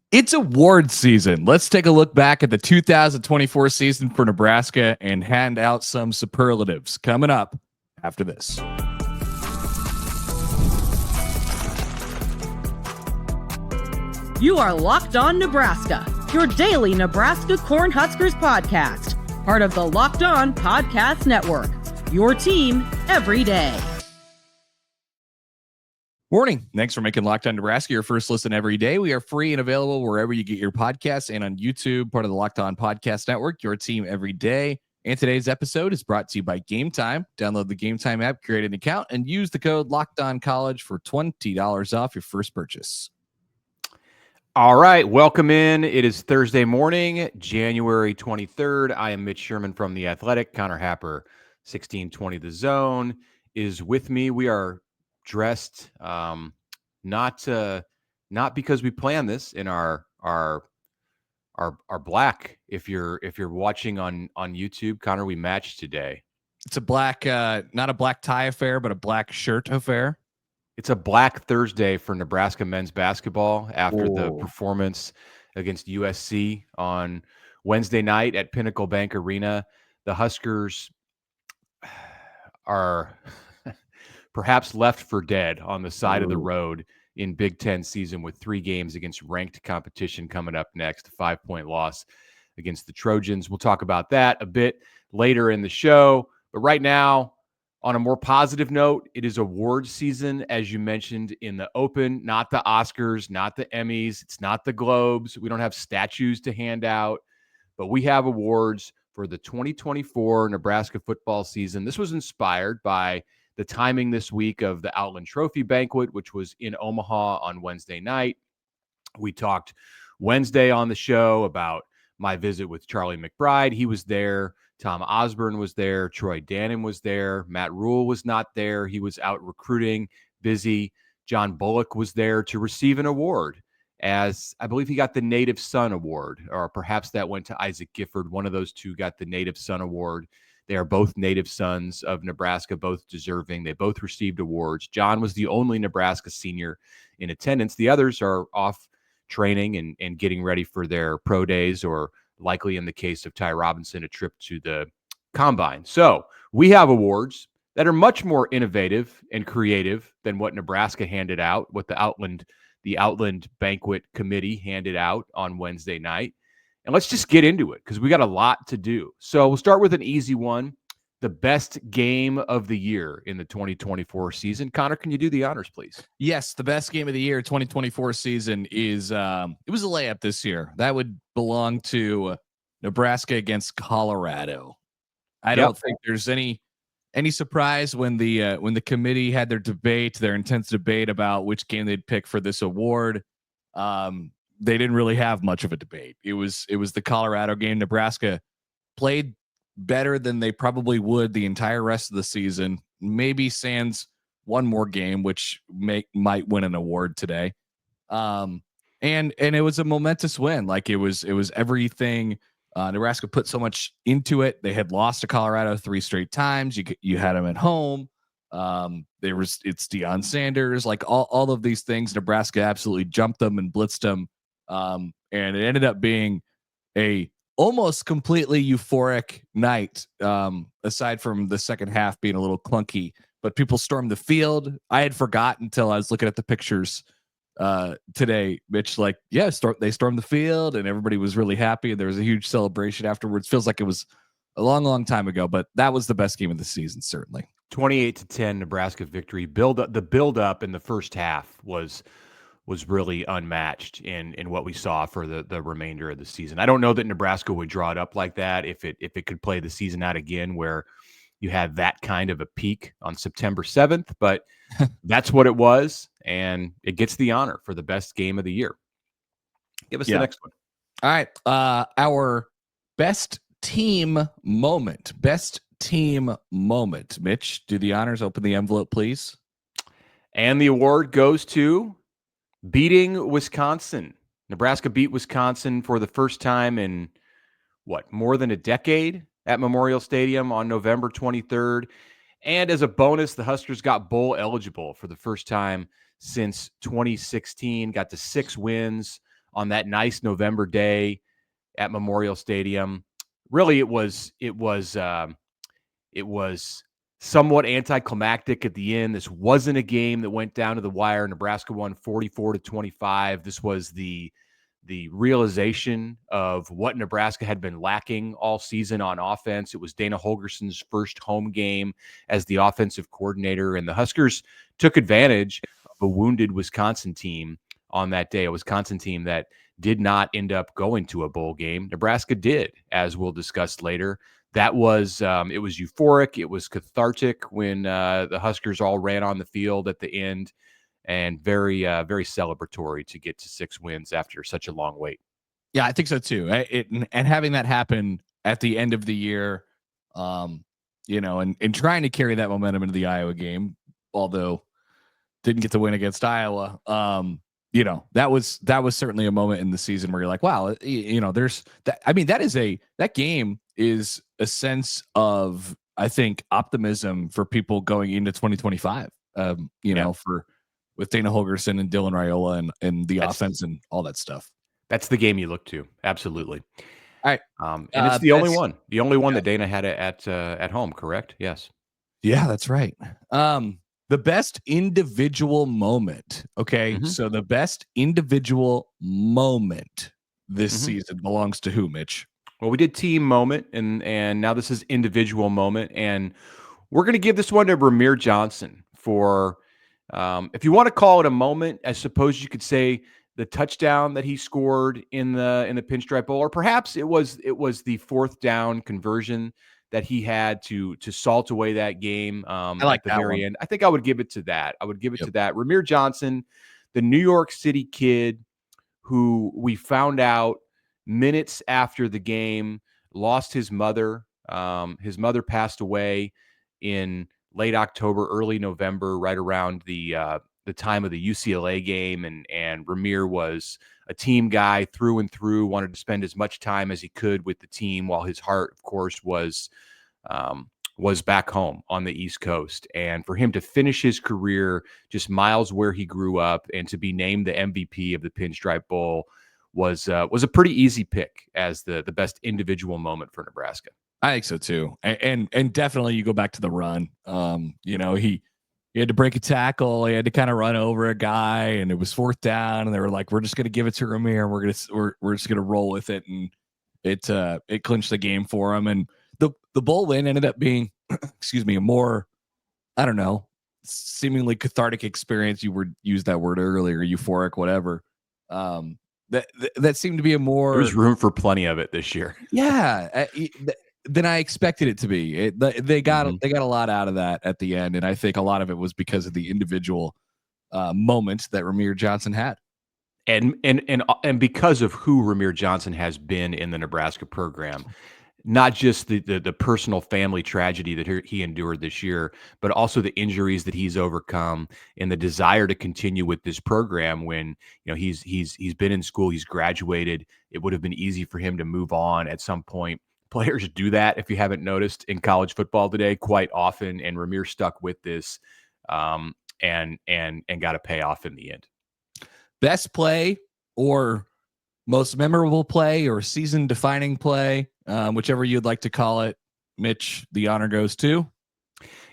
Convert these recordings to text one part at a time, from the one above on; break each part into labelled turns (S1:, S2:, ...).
S1: It's award season. Let's take a look back at the 2024 season for Nebraska and hand out some superlatives coming up after this.
S2: You are Locked On Nebraska, your daily Nebraska Cornhuskers podcast, part of the Locked On Podcast Network, your team every day.
S1: Morning. Thanks for making Locked On Nebraska your first listen every day. We are free and available wherever you get your podcasts and on YouTube, part of the Locked On Podcast Network, your team every day. And today's episode is brought to you by Game Time. Download the Game Time app, create an account, and use the code LOCKEDONCollege for $20 off your first purchase.
S3: All right, welcome in. It is Thursday morning, January 23rd. I am Mitch Sherman from The Athletic. Connor Happer, 1620 The Zone, is with me. We are dressed not because we planned this in our black. If you're watching on YouTube, Connor, we matched today.
S1: It's a black, not a black tie affair, but a black shirt affair.
S3: It's a Black Thursday for Nebraska men's basketball after the performance against USC on Wednesday night at Pinnacle Bank Arena. The Huskers are perhaps left for dead on the side of the road in Big Ten season with 3 games against ranked competition coming up next, a 5-point loss against the Trojans. We'll talk about that a bit later in the show. But right now, on a more positive note, it is award season, as you mentioned in the open, not the Oscars, not the Emmys. It's not the Globes. We don't have statues to hand out, but we have awards for the 2024 Nebraska football season. This was inspired by the timing this week of the Outland Trophy Banquet, which was in Omaha on Wednesday night. We talked Wednesday on the show about my visit with Charlie McBride. He was there. Tom Osborne was there. Troy Dannon was there. Matt Rhule was not there. He was out recruiting, busy. John Bullock was there to receive an award, as I believe he got the Native Son Award, or perhaps that went to Isaac Gifford. One of those two got the Native Son Award. They are both native sons of Nebraska, both deserving. They both received awards. John was the only Nebraska senior in attendance. The others are off training and getting ready for their pro days, or likely in the case of Ty Robinson, a trip to the combine. So we have awards that are much more innovative and creative than what Nebraska handed out, what the Outland Banquet Committee handed out on Wednesday night. And let's just get into it because we got a lot to do. So we'll start with an easy one. The best game of the year in the 2024 season. Connor, can you do the honors, please?
S1: Yes, the best game of the year 2024 season is it was a layup this year. That would belong to Nebraska against Colorado. I don't think there's any surprise when the committee had their intense debate about which game they'd pick for this award. They didn't really have much of a debate. It was the Colorado game. Nebraska played better than they probably would the entire rest of the season. Maybe sans one more game, which might win an award today. And it was a momentous win. Like it was everything. Nebraska put so much into it. They had lost to Colorado 3 straight times. You had them at home. It's Deion Sanders, like all of these things. Nebraska absolutely jumped them and blitzed them. And it ended up being a almost completely euphoric night, aside from the second half being a little clunky. But people stormed the field. I had forgotten until I was looking at the pictures today, Mitch. Like, yeah, they stormed the field, and everybody was really happy. And there was a huge celebration afterwards. Feels like it was a long, long time ago, but that was the best game of the season, certainly.
S3: 28-10 Nebraska victory. The build up in the first half was really unmatched in what we saw for the remainder of the season. I don't know that Nebraska would draw it up like that if it could play the season out again, where you had that kind of a peak on September 7th, but that's what it was, and it gets the honor for the best game of the year. Give us the next one.
S1: All right. Our best team moment. Best team moment. Mitch, do the honors. Open the envelope, please.
S3: And the award goes to beating Wisconsin. Nebraska beat Wisconsin for the first time in, more than a decade at Memorial Stadium on November 23rd. And as a bonus, the Huskers got bowl eligible for the first time since 2016, got to 6 wins on that nice November day at Memorial Stadium. Really, it was somewhat anticlimactic at the end. This wasn't a game that went down to the wire. Nebraska won 44-25. This was the realization of what Nebraska had been lacking all season on offense. It was Dana Holgerson's first home game as the offensive coordinator, and the Huskers took advantage of a wounded Wisconsin team on that day, a Wisconsin team that did not end up going to a bowl game. Nebraska did, as we'll discuss later. That was it was euphoric. It was cathartic when the Huskers all ran on the field at the end, and very celebratory to get to 6 wins after such a long wait.
S1: Yeah, I think so too. And having that happen at the end of the year, and trying to carry that momentum into the Iowa game, although didn't get to win against Iowa. That was certainly a moment in the season where you're like, wow, there's that. I mean, that game is a sense of, I think, optimism for people going into 2025. With Dana Holgerson and Dylan Raiola and the offense and all that stuff.
S3: That's the game you look to. Absolutely.
S1: All right.
S3: And it's the only one that Dana had at home, correct? Yes.
S1: Yeah, that's right. The best individual moment. Okay. Mm-hmm. So the best individual moment this season belongs to who, Mitch?
S3: Well, we did team moment, and now this is individual moment. And we're going to give this one to Rahmir Johnson for, if you want to call it a moment, I suppose you could say the touchdown that he scored in the Pinstripe Bowl, or perhaps it was the 4th down conversion that he had to salt away that game
S1: I like
S3: at the
S1: that
S3: very
S1: one.
S3: end. I think I would give it to that. To that. Rahmir Johnson, the New York City kid who we found out minutes after the game lost his mother. His mother passed away in late October, early November, right around the time of the UCLA game. And Rahmir was a team guy through and through, wanted to spend as much time as he could with the team, while his heart, of course, was back home on the East Coast. And for him to finish his career just miles where he grew up and to be named the MVP of the Pinstripe Bowl was a pretty easy pick as the best individual moment for Nebraska.
S1: I think so too, and definitely you go back to the run. He had to break a tackle, he had to kind of run over a guy, and it was 4th down, and they were like, "We're just going to give it to Rahmir. We're just going to roll with it," and it clinched the game for him. And the bowl win ended up being, a more, I don't know, seemingly cathartic experience. You used that word earlier, euphoric, whatever. That seemed to be a more.
S3: There was room for plenty of it this year.
S1: Yeah. Than I expected it to be. They got a lot out of that at the end, and I think a lot of it was because of the individual moments that Rahmir Johnson had,
S3: and because of who Rahmir Johnson has been in the Nebraska program. Not just the personal family tragedy that he endured this year, but also the injuries that he's overcome and the desire to continue with this program. When he's been in school, he's graduated. It would have been easy for him to move on at some point. Players do that, if you haven't noticed, in college football today quite often, and Rahmir stuck with this and got a payoff in the end.
S1: Best play or most memorable play or season-defining play, whichever you'd like to call it, Mitch, the honor goes to.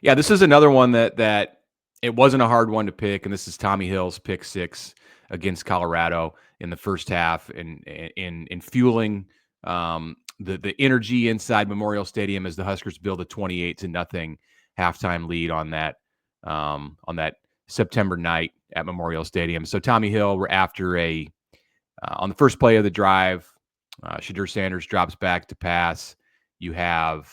S3: Yeah, this is another one that it wasn't a hard one to pick, and this is Tommy Hill's pick 6 against Colorado in the first half, and in fueling the energy inside Memorial Stadium as the Huskers build a 28-0 halftime lead on that September night at Memorial Stadium. So Tommy Hill, after on the first play of the drive, Shadur Sanders drops back to pass. You have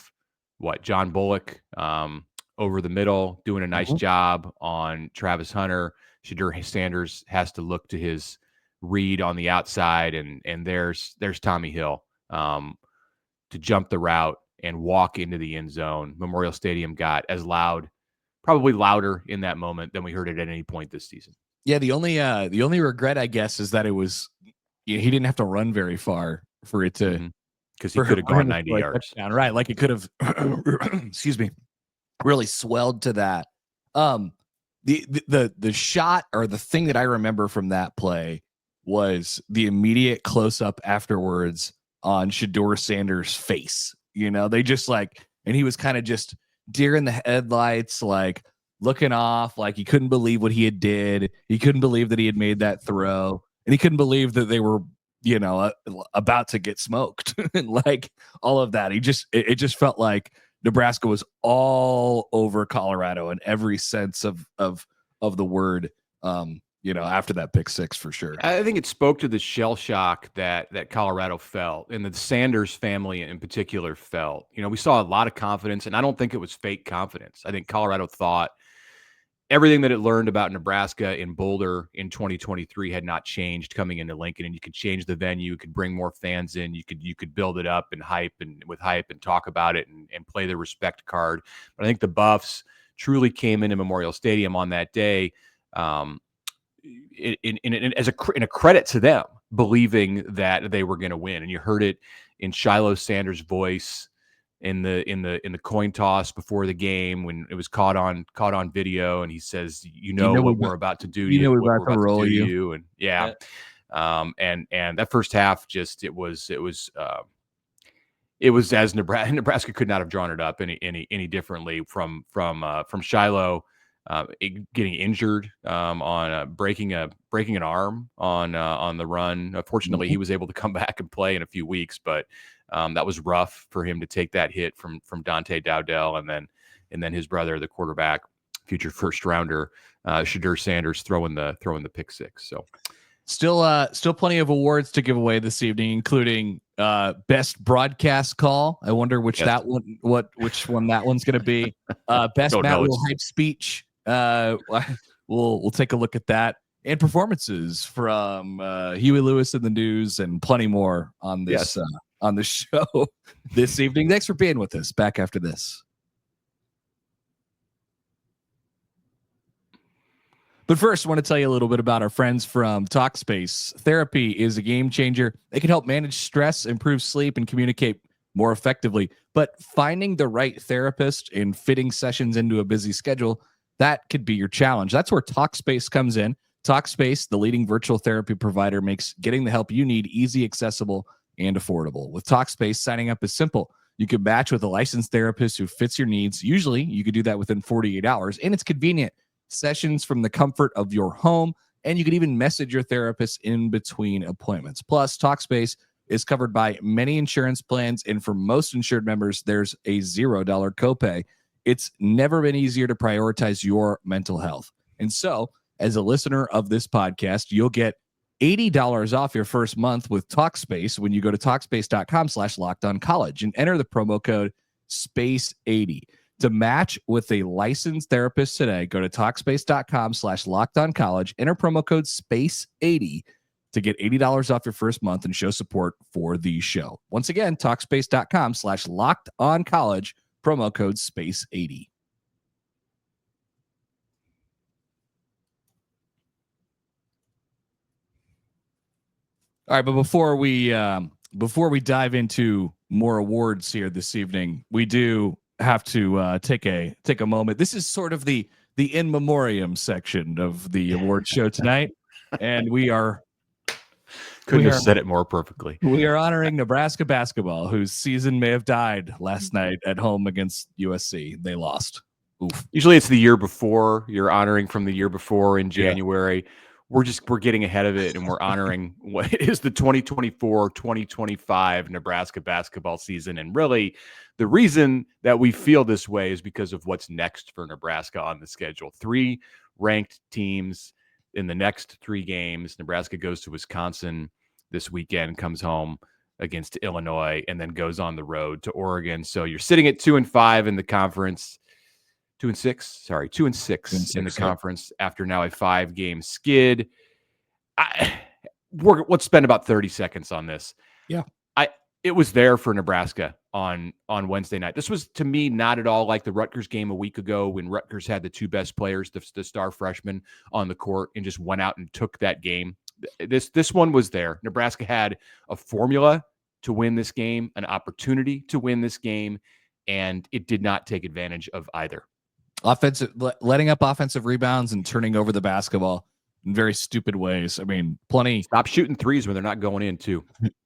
S3: John Bullock over the middle doing a nice job on Travis Hunter. Shadur Sanders has to look to his read on the outside, and there's Tommy Hill to jump the route and walk into the end zone. Memorial Stadium got as loud, probably louder in that moment than we heard it at any point this season.
S1: Yeah, the only regret, I guess, is that it was he didn't have to run very far for it to,
S3: because he could have gone 90 yards.
S1: Touchdown, right? Like it could have, excuse me, really swelled to that. The shot or the thing that I remember from that play was the immediate close up afterwards on Shedeur Sanders' face. They just and he was kind of just deer in the headlights, like looking off, like he couldn't believe what he had did. He couldn't believe that he had made that throw, and he couldn't believe that they were, about to get smoked and like all of that. It just felt like Nebraska was all over Colorado in every sense of the word. After that pick six, for sure.
S3: I think it spoke to the shell shock that Colorado felt, and the Sanders family in particular felt. We saw a lot of confidence, and I don't think it was fake confidence. I think Colorado thought everything that it learned about Nebraska in Boulder in 2023 had not changed coming into Lincoln, and you could change the venue, you could bring more fans in, you could build it up and hype and talk about it and play the respect card. But I think the Buffs truly came into Memorial Stadium on that day. In a credit to them, believing that they were going to win, and you heard it in Shiloh Sanders' voice in the coin toss before the game when it was caught on video, and he says, what we're about to do to you,
S1: we're about to roll you,
S3: and and that first half just it was as Nebraska could not have drawn it up any differently from Shiloh. Getting injured on breaking an arm on the run. Fortunately, he was able to come back and play in a few weeks, but that was rough for him to take that hit from Dante Dowdell, and then his brother, the quarterback, future first rounder, Shedeur Sanders, throwing the pick six. So
S1: still plenty of awards to give away this evening, including best broadcast call. I wonder which that one that one's going to be. Best Matt Rhule hype speech. We'll take a look at that, and performances from Huey Lewis in the News, and plenty more on this on the show this evening. Thanks for being with us. Back after this. But first, I want to tell you a little bit about our friends from TalkSpace. Therapy is a game changer. They can help manage stress, improve sleep, and communicate more effectively. But finding the right therapist and fitting sessions into a busy schedule, that could be your challenge. That's where TalkSpace comes in. TalkSpace, the leading virtual therapy provider, makes getting the help you need easy, accessible, and affordable. With TalkSpace, signing up is simple. You can match with a licensed therapist who fits your needs. Usually, you could do that within 48 hours, and it's convenient. Sessions from the comfort of your home, and you can even message your therapist in between appointments. Plus, TalkSpace is covered by many insurance plans, and for most insured members, there's a $0 copay. It's never been easier to prioritize your mental health. And so, as a listener of this podcast, you'll get $80 off your first month with TalkSpace when you go to TalkSpace.com/LockedOnCollege and enter the promo code SPACE80. To match with a licensed therapist today, go to TalkSpace.com/LockedOnCollege, enter promo code SPACE80 to get $80 off your first month and show support for the show. Once again, TalkSpace.com/LockedOnCollege, promo code SPACE80. All right, but before we dive into more awards here this evening, we do have to take a moment. This is sort of the in memoriam section of the award show tonight, and we are
S3: couldn't have said it more perfectly.
S1: We are honoring Nebraska basketball, whose season may have died last night at home against USC. They lost. Oof.
S3: Usually it's the year before. You're honoring from the year before in January. Yeah. We're getting ahead of it, and we're honoring what is the 2024-2025 Nebraska basketball season. And really, the reason that we feel this way is because of what's next for Nebraska on the schedule. 3 ranked teams in the next 3 games. Nebraska goes to Wisconsin this weekend, comes home against Illinois, and then goes on the road to Oregon. So you're sitting at 2-5 in the conference. 2-6 in the conference after now a 5-game skid. Let's spend about 30 seconds on this.
S1: Yeah.
S3: It was there for Nebraska on Wednesday night. This was, to me, not at all like the Rutgers game a week ago when Rutgers had the 2 best players, the star freshmen, on the court and just went out and took that game. This one was there. Nebraska had a formula to win this game, an opportunity to win this game, and it did not take advantage of either.
S1: Letting up offensive rebounds and turning over the basketball. in very stupid ways. I mean, plenty.
S3: Stop shooting threes when they're not going in too.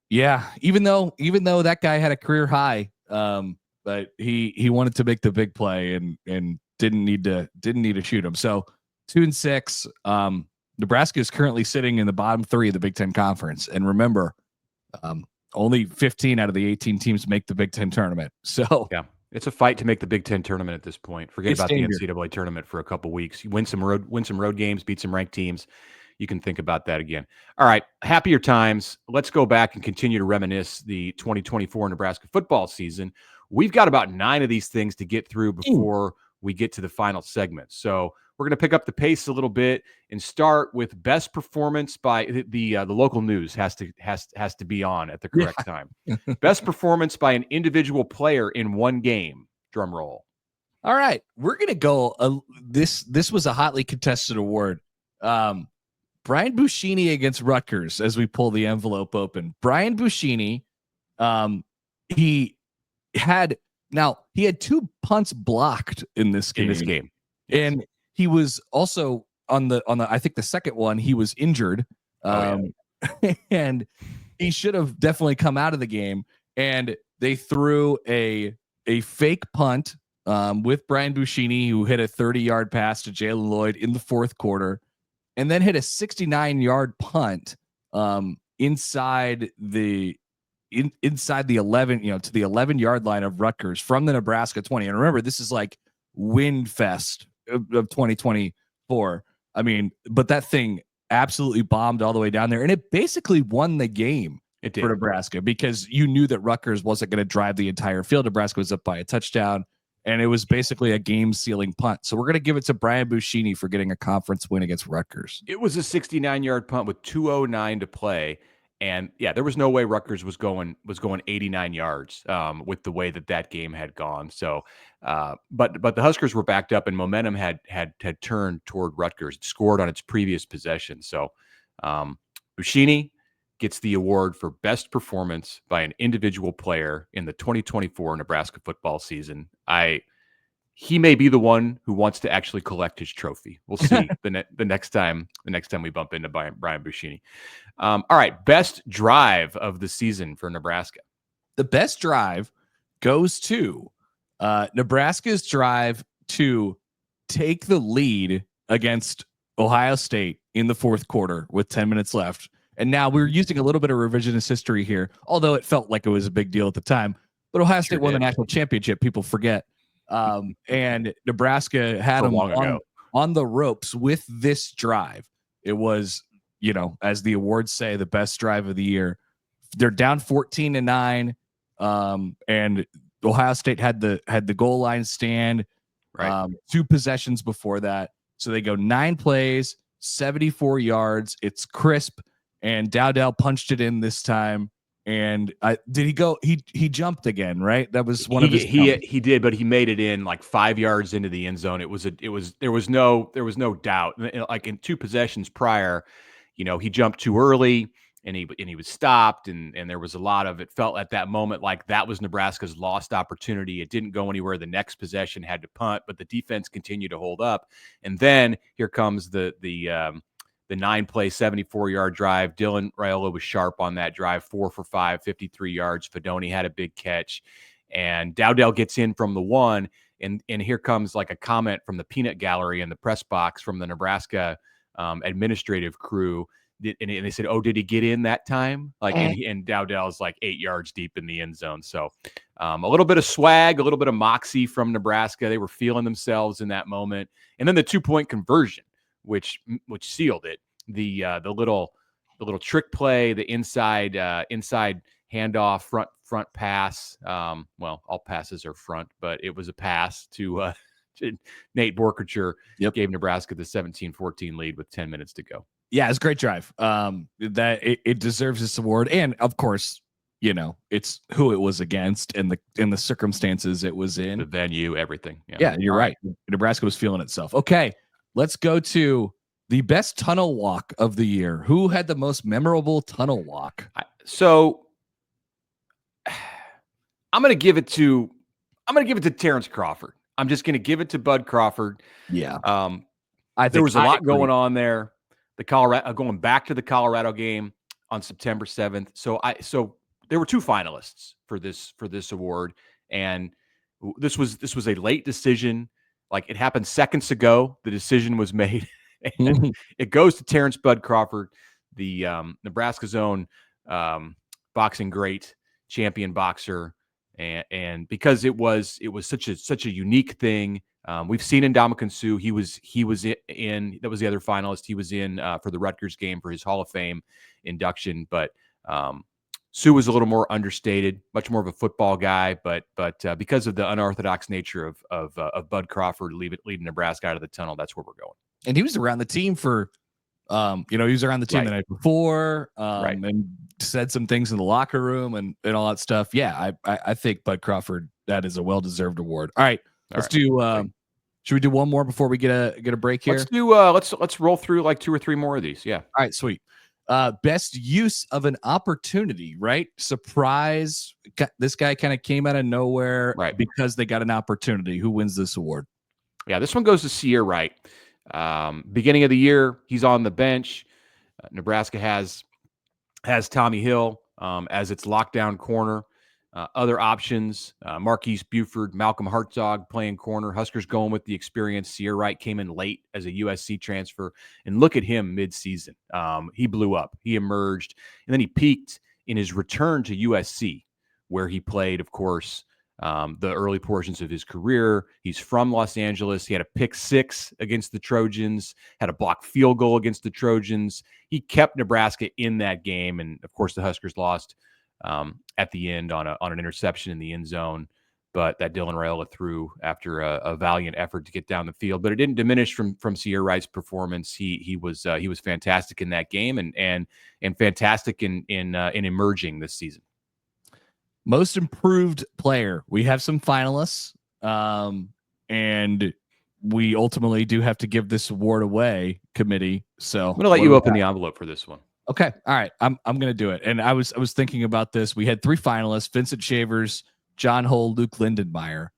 S1: Yeah, even though that guy had a career high, but he wanted to make the big play and didn't need to shoot him. So 2-6. Nebraska is currently sitting in the bottom 3 of the Big Ten Conference, and remember, only 15 out of the 18 teams make the Big Ten tournament. So
S3: yeah, it's a fight to make the Big Ten tournament at this point. Forget about
S1: dangerous.
S3: the NCAA tournament for a couple weeks. You win some road games, beat some ranked teams. You can think about that again. All right, happier times. Let's go back and continue to reminisce the 2024 Nebraska football season. We've got about 9 of these things to get through before we get to the final segment. So we're going to pick up the pace a little bit and start with best performance by the local news has to be on at the correct time. Best performance by an individual player in one game. Drum roll.
S1: All right, we're going to go. This was a hotly contested award. Brian Buschini against Rutgers as we pull the envelope open. Brian Buschini, he had 2 punts blocked in this game. And he was also on the I think the second one, he was injured. And he should have definitely come out of the game. And they threw a fake punt with Brian Buschini, who hit a 30-yard pass to Jalen Lloyd in the fourth quarter, and then hit a 69-yard punt inside the 11, to the 11-yard line of Rutgers from the Nebraska 20. And remember, this is like wind fest of 2024. I mean, but that thing absolutely bombed all the way down there, and it basically won the game for Nebraska, because you knew that Rutgers wasn't going to drive the entire field. Nebraska was up by a touchdown, and it was basically a game-sealing punt. So we're going to give it to Brian Buschini for getting a conference win against Rutgers.
S3: It was a 69-yard punt with 2:09 to play. And yeah, there was no way Rutgers was going 89 yards with the way that game had gone. So, but the Huskers were backed up, and momentum had turned toward Rutgers. It scored on its previous possession. So, Buschini gets the award for best performance by an individual player in the 2024 Nebraska football season. He may be the one who wants to actually collect his trophy. We'll see the next time we bump into Brian Buschini. All right, best drive of the season for Nebraska.
S1: The best drive goes to Nebraska's drive to take the lead against Ohio State in the fourth quarter with 10 minutes left. And now we're using a little bit of revisionist history here, although it felt like it was a big deal at the time. But Ohio State won the national championship. People forget. And Nebraska had them on the ropes with this drive. It was, as the awards say, the best drive of the year. They're down 14-9. And Ohio State had the goal line stand, right? 2 possessions before that. So they go 9 plays, 74 yards. It's crisp, and Dowdell punched it in this time. And did he go? He jumped again, right? That was one of his.
S3: He did, but he made it in like 5 yards into the end zone. There was no doubt. Like in 2 possessions prior, he jumped too early, and he was stopped, and there was a lot of, it felt at that moment like that was Nebraska's lost opportunity. It didn't go anywhere. The next possession had to punt, but the defense continued to hold up. And then here comes the 9-play, 74-yard drive. Dylan Raiola was sharp on that drive, 4 for 5, 53 yards. Fedoni had a big catch, and Dowdell gets in from the 1. And here comes like a comment from the peanut gallery in the press box from the Nebraska administrative crew. And they said, "Oh, did he get in that time?" And Dowdell's like 8 yards deep in the end zone. So a little bit of swag, a little bit of moxie from Nebraska. They were feeling themselves in that moment. And then the 2-point conversion, which sealed it. The little trick play, the inside handoff, front pass. Well, all passes are front, but it was a pass to Nate Borkacher. Gave Nebraska the 17-14 lead with 10 minutes to go.
S1: Yeah, it's a great drive. That it deserves this award, and of course, it's who it was against and the circumstances it was in,
S3: the venue, everything.
S1: Yeah, you're right. Nebraska was feeling itself. Okay, let's go to the best tunnel walk of the year. Who had the most memorable tunnel walk?
S3: So I'm going to give it to Terrence Crawford. I'm just going to give it to Bud Crawford.
S1: Yeah.
S3: There was a lot going on there. going back to the Colorado game on September 7th. So there were two finalists for this award, and this was a late decision. Like, it happened seconds ago. The decision was made, and it goes to Terrence Bud Crawford, the Nebraska's own boxing great, champion boxer, and because it was such a unique thing. We've seen Ndamukong Suh. He was in, that was the other finalist. He was in for the Rutgers game for his Hall of Fame induction, but Suh was a little more understated, much more of a football guy, but because of the unorthodox nature of Bud Crawford leading Nebraska out of the tunnel, that's where we're going.
S1: And he was around the team for, he was around the team the night before, and said some things in the locker room and all that stuff. Yeah, I think Bud Crawford, that is a well-deserved award. All right, let's do. Should we do one more before we get a break here?
S3: Let's do. Let's roll through like 2 or 3 more of these. Yeah.
S1: All right, sweet. Best use of an opportunity, right? Surprise. This guy kind of came out of nowhere, because they got an opportunity. Who wins this award?
S3: Yeah, this one goes to Sear Wright. Beginning of the year, he's on the bench. Nebraska has Tommy Hill as its lockdown corner. Other options, Marquise Buford, Malcolm Hartzog playing corner. Huskers going with the experience. Sear Wright came in late as a USC transfer. And look at him mid-season. He blew up. He emerged. And then he peaked in his return to USC, where he played, of course, the early portions of his career. He's from Los Angeles. He had a pick 6 against the Trojans, had a blocked field goal against the Trojans. He kept Nebraska in that game. And, of course, the Huskers lost at the end on an interception in the end zone, but that Dylan Raiola threw after a valiant effort to get down the field. But it didn't diminish from Sear Wright's performance. He was fantastic in that game and fantastic in emerging this season.
S1: Most improved player. We have some finalists, and we ultimately do have to give this award away, committee. So
S3: I'm going to let you open the envelope for this one.
S1: Okay. All right. I'm going to do it. And I was thinking about this. We had 3 finalists: Vincent Shavers, John Hull, Luke Lindenmeyer.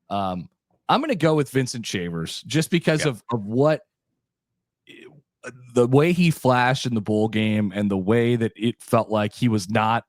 S1: I'm going to go with Vincent Shavers just because of what the way he flashed in the bowl game and the way that it felt like he was not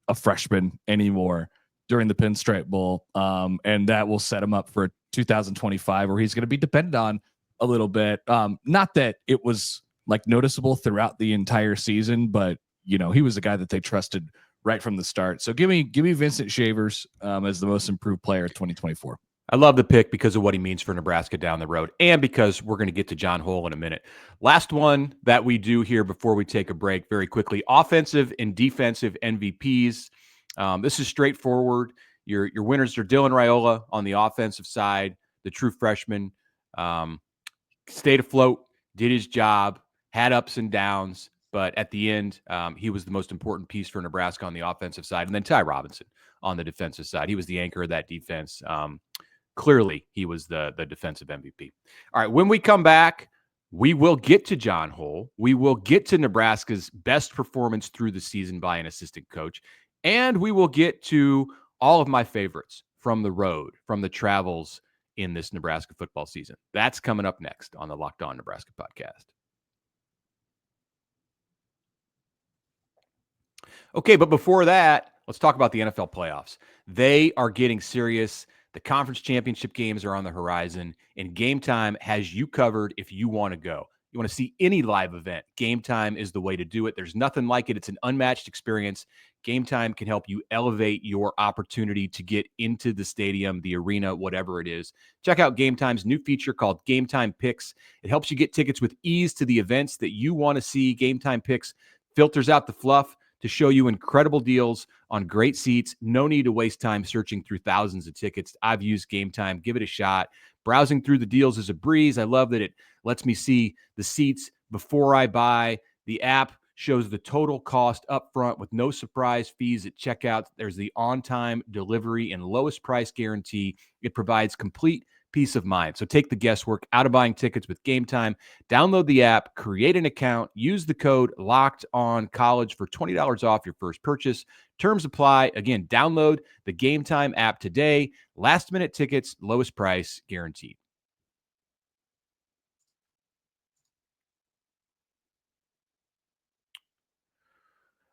S1: a freshman anymore during the Pinstripe Bowl. And that will set him up for 2025, where he's going to be dependent on a little bit. Not that it was like noticeable throughout the entire season, but he was a guy that they trusted right from the start. So give me Vincent Shavers as the most improved player of 2024.
S3: I love the pick because of what he means for Nebraska down the road, and because we're going to get to John Hull in a minute. Last one that we do here before we take a break, very quickly: offensive and defensive MVPs. This is straightforward. Your winners are Dylan Raiola on the offensive side, the true freshman, stayed afloat, did his job, had ups and downs, but at the end, he was the most important piece for Nebraska on the offensive side. And then Ty Robinson on the defensive side. He was the anchor of that defense. Clearly, he was the defensive MVP. All right, when we come back, we will get to John Hull. We will get to Nebraska's best performance through the season by an assistant coach. And we will get to all of my favorites from the road, from the travels in this Nebraska football season. That's coming up next on the Locked On Nebraska podcast. Okay, but before that, let's talk about the NFL playoffs. They are getting serious. The conference championship games are on the horizon, and Game Time has you covered if you want to go. You want to see any live event, Game Time is the way to do it. There's nothing like it. It's an unmatched experience. Game Time can help you elevate your opportunity to get into the stadium, the arena, whatever it is. Check out Game Time's new feature called Game Time Picks. It helps you get tickets with ease to the events that you want to see. Game Time Picks filters out the fluff to show you incredible deals on great seats. No need to waste time searching through thousands of tickets. I've used Game Time. Give it a shot. Browsing through the deals is a breeze. I love that it lets me see the seats before I buy. The app shows the total cost up front with no surprise fees at checkout. There's the on-time delivery and lowest price guarantee. It provides complete peace of mind. So take the guesswork out of buying tickets with Game Time. Download the app, create an account, use the code LOCKEDONCollege for $20 off your first purchase. Terms apply. Again, download the Game Time app today. Last minute tickets, lowest price guaranteed.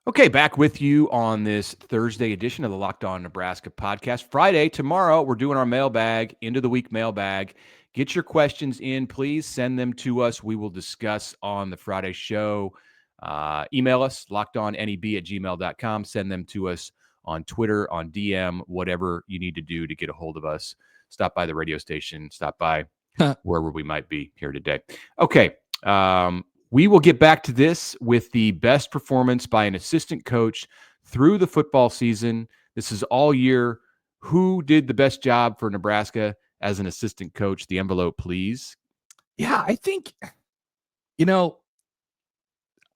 S3: Okay, back with you on this Thursday edition of the Locked On Nebraska podcast. Friday, tomorrow, we're doing our mailbag, end of the week mailbag. Get your questions in, please. Send them to us. We will discuss on the Friday show. Email us, lockedonneb@gmail.com. Send them to us on Twitter, on DM, whatever you need to do to get a hold of us. Stop by the radio station. Stop by wherever we might be here today. Okay. We will get back to this with the best performance by an assistant coach through the football season. This is all year. Who did the best job for Nebraska as an assistant coach? The envelope, please.
S1: Yeah, I think, I'm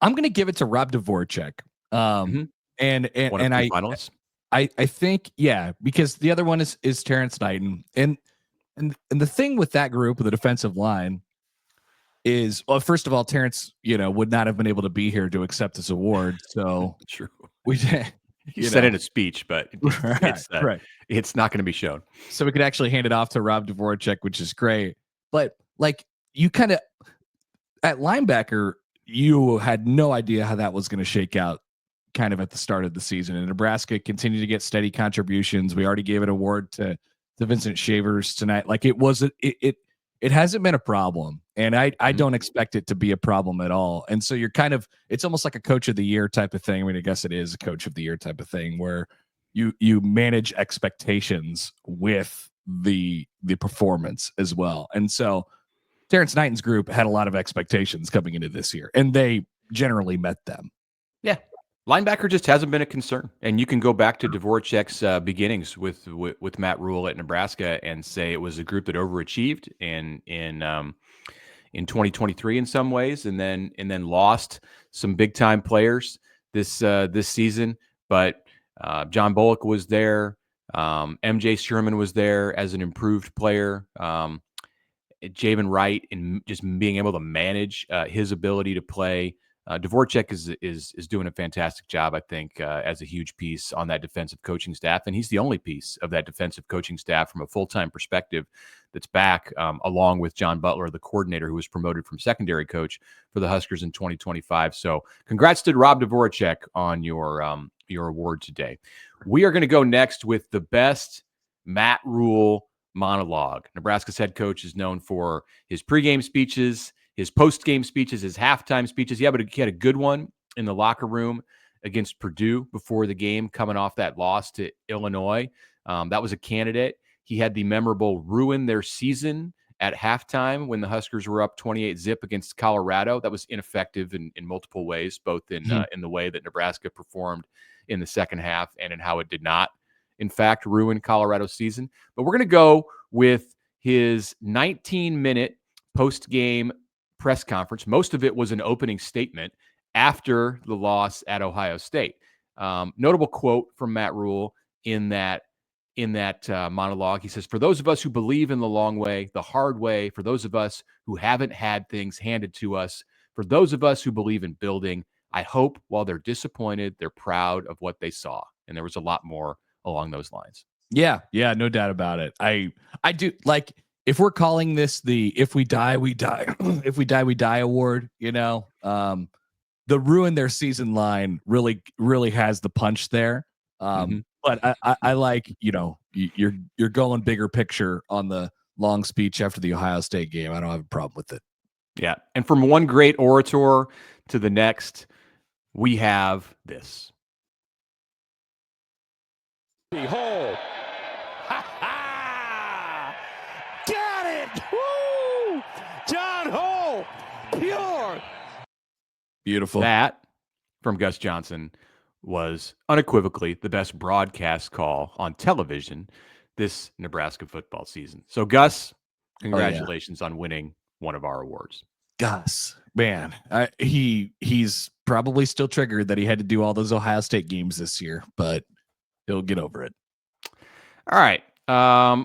S1: going to give it to Rob Dvorak. And
S3: One of the finalists.
S1: I think, yeah, because the other one is Terrence Knighton. And the thing with that group, the defensive line, is, well, first of all, Terrence, would not have been able to be here to accept this award. So
S3: True.
S1: We
S3: said it in a speech, but it's not going to be shown.
S1: So we could actually hand it off to Rob Dvorak, which is great. But you kind of at linebacker, you had no idea how that was going to shake out kind of at the start of the season. And Nebraska continued to get steady contributions. We already gave an award to Vincent Shavers tonight. It hasn't been a problem, and I don't expect it to be a problem at all. And so it's almost like a coach of the year type of thing. I mean, I guess it is a coach of the year type of thing where you manage expectations with the performance as well. And so Terrence Knighton's group had a lot of expectations coming into this year, and they generally met them.
S3: Yeah. Linebacker just hasn't been a concern. And you can go back to Dvorak's beginnings with Matt Rhule at Nebraska and say it was a group that overachieved in 2023 in some ways, and then lost some big time players this season. But John Bullock was there. MJ Sherman was there as an improved player. Javen Wright, and just being able to manage his ability to play. Dvorak is doing a fantastic job, I think, as a huge piece on that defensive coaching staff. And he's the only piece of that defensive coaching staff from a full-time perspective that's back, along with John Butler, the coordinator who was promoted from secondary coach for the Huskers in 2025. So congrats to Rob Dvorak on your award today. We are going to go next with the best Matt Rhule monologue. Nebraska's head coach is known for his pregame speeches, his post-game speeches, his halftime speeches. Yeah, but he had a good one in the locker room against Purdue before the game, coming off that loss to Illinois. That was a candidate. He had the memorable ruin their season at halftime when the Huskers were up 28-0 against Colorado. That was ineffective in multiple ways, both in the way that Nebraska performed in the second half and in how it did not, in fact, ruin Colorado's season. But we're going to go with his 19-minute post-game press conference. Most of it was an opening statement after the loss at Ohio State. Notable quote from Matt Rhule in that monologue. He says, "For those of us who believe in the long way, the hard way, for those of us who haven't had things handed to us, for those of us who believe in building, I hope while they're disappointed, they're proud of what they saw." And there was a lot more along those lines.
S1: Yeah, no doubt about it. I do, like, if we're calling this the "if we die, we die," if we die, we die award, the ruin their season line really has the punch there. But I like, you're going bigger picture on the long speech after the Ohio State game. I don't have a problem with it.
S3: Yeah. And from one great orator to the next, we have this.
S4: Behold. Ha ha! Got it! Woo! John Hole! Pure!
S1: Beautiful.
S3: That, from Gus Johnson, was unequivocally the best broadcast call on television this Nebraska football season. So, Gus, congratulations on winning one of our awards.
S1: Gus, man, he's probably still triggered that he had to do all those Ohio State games this year, but he'll get over it.
S3: All right.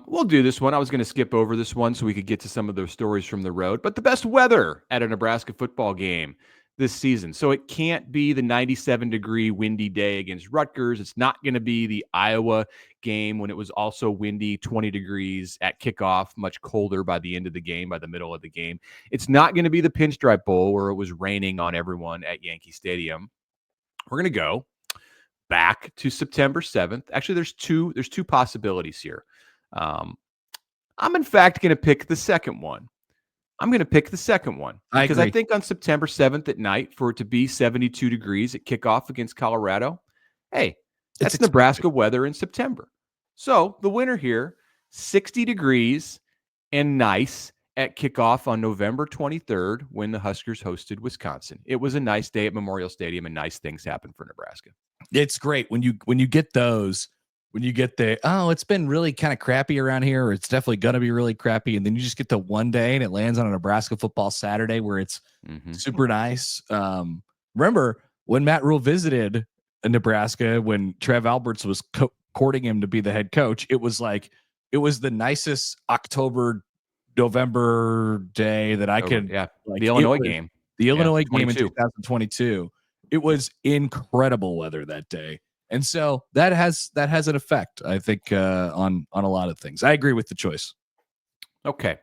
S3: We'll do this one. I was going to skip over this one so we could get to some of those stories from the road, but the best weather at a Nebraska football game this season. So it can't be the 97-degree windy day against Rutgers. It's not going to be the Iowa game when it was also windy, 20 degrees at kickoff, much colder by the end of the game, by the middle of the game. It's not going to be the Pinstripe Bowl where it was raining on everyone at Yankee Stadium. We're going to go back to September 7th. Actually, there's two possibilities here. I'm in fact going to pick the second one. Because I think on September 7th at night, for it to be 72 degrees at kickoff against Colorado, hey, that's Nebraska weather in September. So the winner here, 60 degrees and nice at kickoff on November 23rd when the Huskers hosted Wisconsin. It was a nice day at Memorial Stadium, and nice things happened for Nebraska.
S1: It's great when you get those, when you get the, oh, it's been really kind of crappy around here, or it's definitely going to be really crappy. And then you just get the one day and it lands on a Nebraska football Saturday where it's super nice. Remember when Matt Rhule visited Nebraska, when Trev Alberts was courting him to be the head coach, it was the nicest November day that I could.
S3: Yeah.
S1: Like,
S3: the Illinois game
S1: in 2022. It was incredible weather that day. And so that has an effect, I think, on a lot of things. I agree with the choice.
S3: Okay.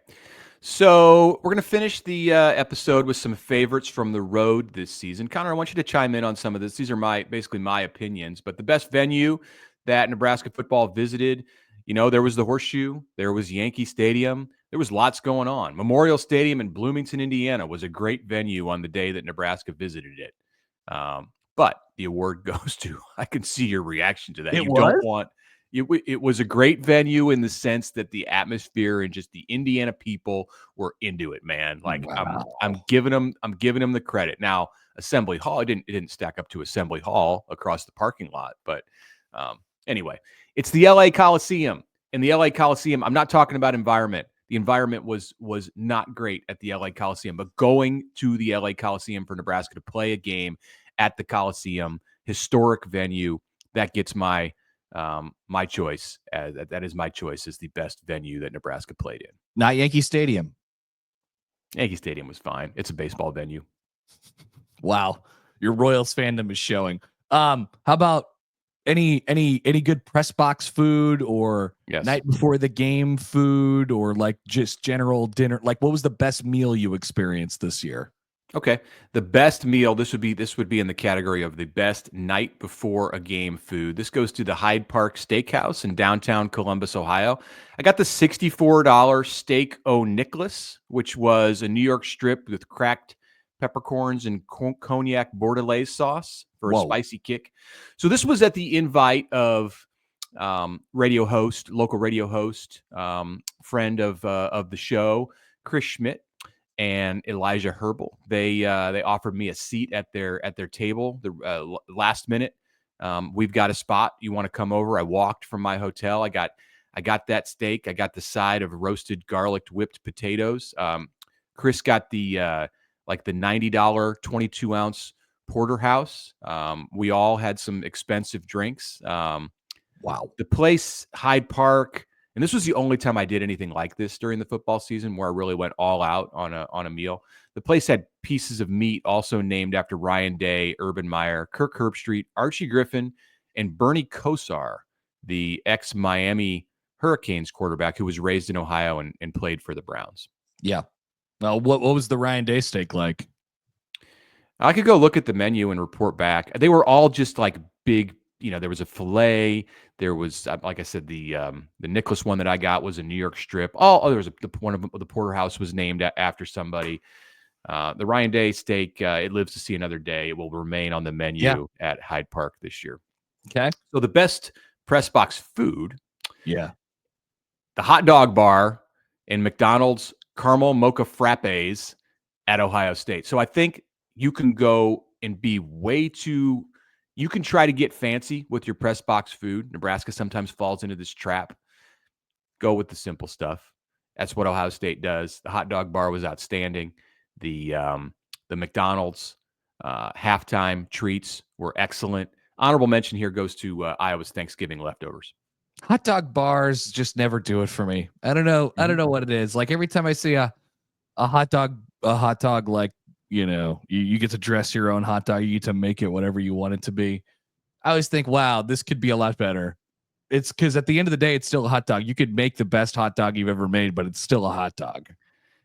S3: So we're going to finish the episode with some favorites from the road this season. Connor, I want you to chime in on some of this. These are basically my opinions, but the best venue that Nebraska football visited, there was the Horseshoe, there was Yankee Stadium, there was lots going on. Memorial Stadium in Bloomington, Indiana was a great venue on the day that Nebraska visited it. But the award goes to, I can see your reaction to that. It was a great venue in the sense that the atmosphere and just the Indiana people were into it, man. Like, wow. I'm giving them the credit. Now, Assembly Hall, it didn't stack up to Assembly Hall across the parking lot, but anyway, it's the LA Coliseum. In the LA Coliseum, I'm not talking about environment. The environment was not great at the LA Coliseum, but going to the LA Coliseum for Nebraska to play a game at the Coliseum, historic venue, that gets my choice. That is my choice as the best venue that Nebraska played in.
S1: Not Yankee Stadium.
S3: Yankee Stadium was fine. It's a baseball venue.
S1: Wow, your Royals fandom is showing. How about any good press box food, or night before the game food, or like just general dinner? Like, what was the best meal you experienced this year?
S3: Okay, the best meal, this would be in the category of the best night before a game food. This goes to the Hyde Park Steakhouse in downtown Columbus, Ohio. I got the $64 steak au Nicholas, which was a New York strip with cracked peppercorns and cognac bordelaise sauce for a spicy kick. So this was at the invite of local radio host, friend of the show, Chris Schmidt and Elijah Herbal. They offered me a seat at their table the last minute. We've got a spot. You want to come over? I walked from my hotel. I got that steak. I got the side of roasted garlic whipped potatoes. Chris got the the $90 22-ounce porterhouse. We all had some expensive drinks. Wow. The place, Hyde Park, and this was the only time I did anything like this during the football season, where I really went all out on a meal. The place had pieces of meat also named after Ryan Day, Urban Meyer, Kirk Herbstreit, Archie Griffin, and Bernie Kosar, the ex-Miami Hurricanes quarterback who was raised in Ohio and played for the Browns.
S1: Yeah. Well, what was the Ryan Day steak like?
S3: I could go look at the menu and report back. They were all just like big, there was a filet. There was, like I said, the Nicholas one that I got was a New York strip. There was one of the porterhouse was named after somebody. The Ryan Day steak, it lives to see another day. It will remain on the menu at Hyde Park this year.
S1: Okay.
S3: So the best press box food.
S1: Yeah.
S3: The hot dog bar in McDonald's caramel mocha frappes at Ohio State. So I think you can go and be you can try to get fancy with your press box food. Nebraska sometimes falls into this trap. Go with the simple stuff. That's what Ohio State does. The hot dog bar was outstanding. The McDonald's halftime treats were excellent. Honorable mention here goes to Iowa's Thanksgiving leftovers.
S1: Hot dog bars just never do it for me. I don't know. I don't know what it is. Like, every time I see a hot dog, like, you get to dress your own hot dog. You get to make it whatever you want it to be. I always think, wow, this could be a lot better. It's because at the end of the day, it's still a hot dog. You could make the best hot dog you've ever made, but it's still a hot dog.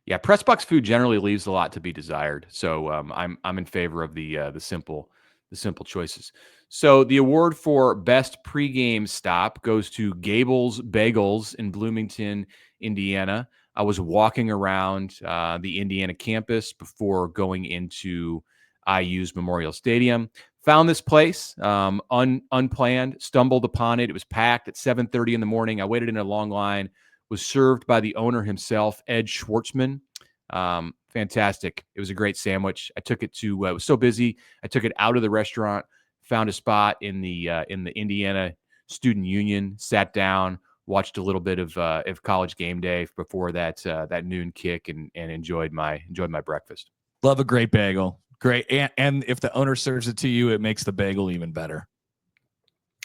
S3: Yeah, press box food generally leaves a lot to be desired. So I'm in favor of the simple the simple choices. So the award for best pregame stop goes to Gable's Bagels in Bloomington, Indiana. I was walking around the Indiana campus before going into IU's Memorial Stadium. Found this place unplanned, stumbled upon it. It was packed at 7:30 in the morning. I waited in a long line, was served by the owner himself, Ed Schwartzman. Fantastic. It was a great sandwich. I took it to, it was so busy. I took it out of the restaurant, found a spot in the Indiana Student Union, sat down, watched a little bit of College Game Day before that noon kick, and enjoyed my breakfast.
S1: Love a great bagel. Great. And if the owner serves it to you, it makes the bagel even better.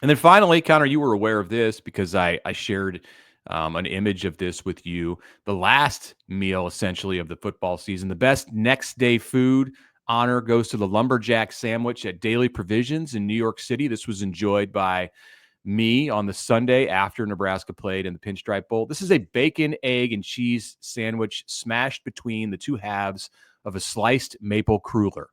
S3: And then finally, Connor, you were aware of this because I shared an image of this with you. The last meal, essentially, of the football season, the best next day food honor goes to the lumberjack sandwich at Daily Provisions in New York City. This was enjoyed by me on the Sunday after Nebraska played in the Pinstripe Bowl. This is a bacon, egg, and cheese sandwich smashed between the two halves of a sliced maple cruller.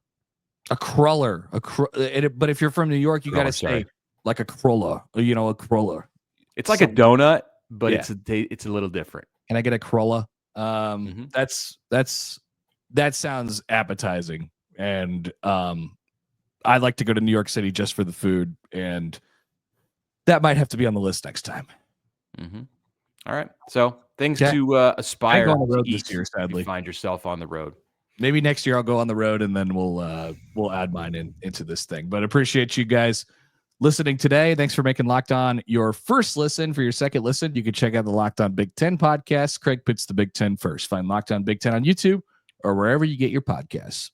S1: A cruller. But if you're from New York, you got to say like a cruller. A cruller.
S3: It's like a donut, but
S1: yeah.
S3: it's a little different.
S1: Can I get a cruller? That sounds appetizing, and I'd like to go to New York City just for the food, and that might have to be on the list next time.
S3: Mm-hmm. All right, so things to aspire to eat
S1: this year, sadly.
S3: If you find yourself on the road.
S1: Maybe next year I'll go on the road, and then we'll add mine into this thing. But appreciate you guys listening today. Thanks for making Locked On your first listen. For your second listen, you can check out the Locked On Big Ten podcast. Craig puts the Big Ten first. Find Locked On Big Ten on YouTube or wherever you get your podcasts.